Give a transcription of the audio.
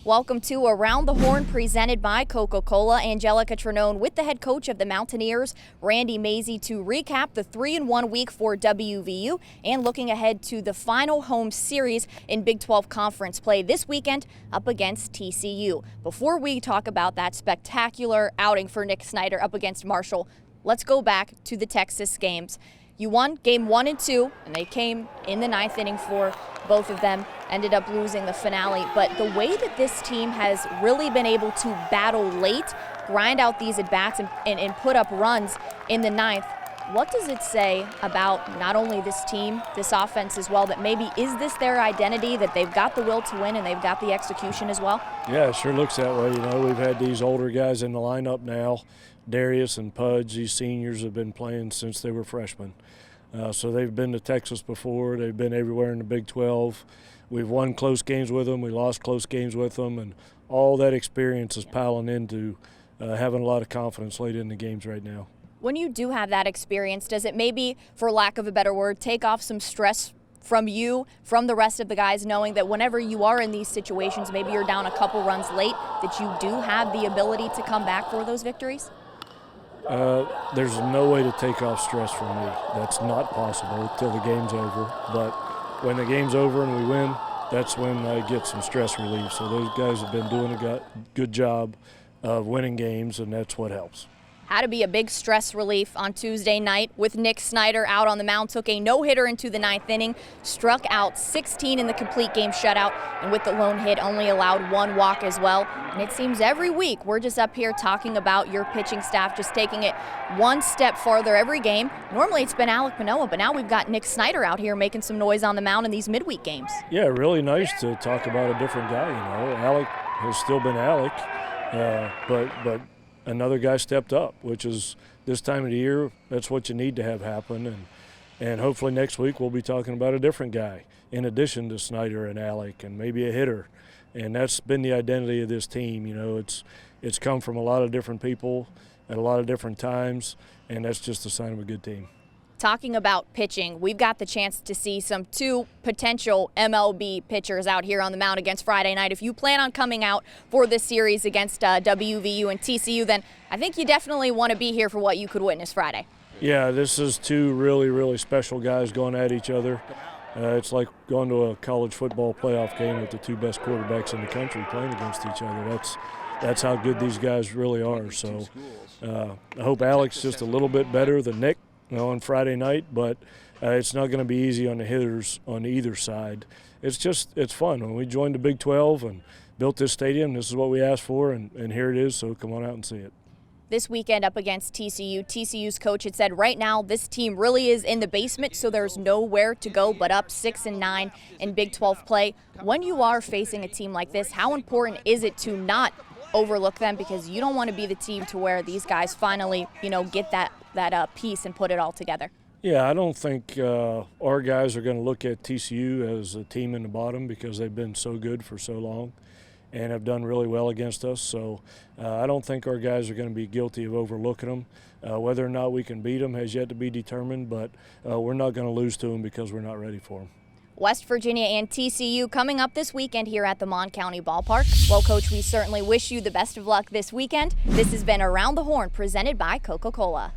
Welcome to Around the Horn, presented by Coca-Cola. Angelica Trinone with the head coach of the Mountaineers, Randy Mazey, to recap the 3-1 week for WVU and looking ahead to the final home series in Big 12 Conference play this weekend up against TCU. Before we talk about that spectacular outing for Nick Snyder up against Marshall, let's go back to the Texas games. You won game 1 and 2, and they came in the 9th inning for both of them, ended up losing the finale. But the way that this team has really been able to battle late, grind out these at-bats, and put up runs in the 9th, what does it say about not only this team, this offense as well, but maybe is this their identity, that they've got the will to win and they've got the execution as well? Yeah, it sure looks that way. You know, we've had these older guys in the lineup now. Darius and Pudge, these seniors have been playing since they were freshmen. So they've been to Texas before. They've been everywhere in the Big 12. We've won close games with them. We lost close games with them. And all that experience is piling into having a lot of confidence late in the games right now. When you do have that experience, does it maybe, for lack of a better word, take off some stress from you, from the rest of the guys, knowing that whenever you are in these situations, maybe you're down a couple runs late, that you do have the ability to come back for those victories? There's no way to take off stress from me. That's not possible till the game's over. But when the game's over and we win, that's when I get some stress relief. So those guys have been doing a good job of winning games, and that's what helps. Had to be a big stress relief on Tuesday night with Nick Snyder out on the mound. Took a no-hitter into the 9th inning, struck out 16 in the complete game shutout, and with the lone hit only allowed 1 walk as well. And it seems every week we're just up here talking about your pitching staff just taking it one step farther every game. Normally it's been Alec Manoah, but now we've got Nick Snyder out here making some noise on the mound in these midweek games. Yeah, really nice to talk about a different guy. You know, Alec has still been Alec, but another guy stepped up, which is this time of the year, that's what you need to have happen. And hopefully next week we'll be talking about a different guy in addition to Snyder and Alec, and maybe a hitter. And that's been the identity of this team. You know, it's come from a lot of different people at a lot of different times, and that's just a sign of a good team. Talking about pitching, we've got the chance to see some 2 potential MLB pitchers out here on the mound against Friday night. If you plan on coming out for this series against WVU and TCU, then I think you definitely want to be here for what you could witness Friday. Yeah, this is 2 really, really special guys going at each other. It's like going to a college football playoff game with the 2 best quarterbacks in the country playing against each other. That's how good these guys really are. So I hope Alec's just a little bit better than Nick, you know, on Friday night, but it's not going to be easy on the hitters on either side. It's fun. When we joined the Big 12 and built this stadium, this is what we asked for, and here it is, so come on out and see it. This weekend up against TCU, TCU's coach had said right now this team really is in the basement, so there's nowhere to go but up 6-9 in Big 12 play. When you are facing a team like this, how important is it to not overlook them, because you don't want to be the team to where these guys finally, you know, get that piece and put it all together? Yeah, I don't think our guys are going to look at TCU as a team in the bottom, because they've been so good for so long and have done really well against us. So I don't think our guys are going to be guilty of overlooking them. Whether or not we can beat them has yet to be determined, but we're not going to lose to them because we're not ready for them. West Virginia and TCU coming up this weekend here at the Mon County Ballpark. Well, Coach, we certainly wish you the best of luck this weekend. This has been Around the Horn, presented by Coca-Cola.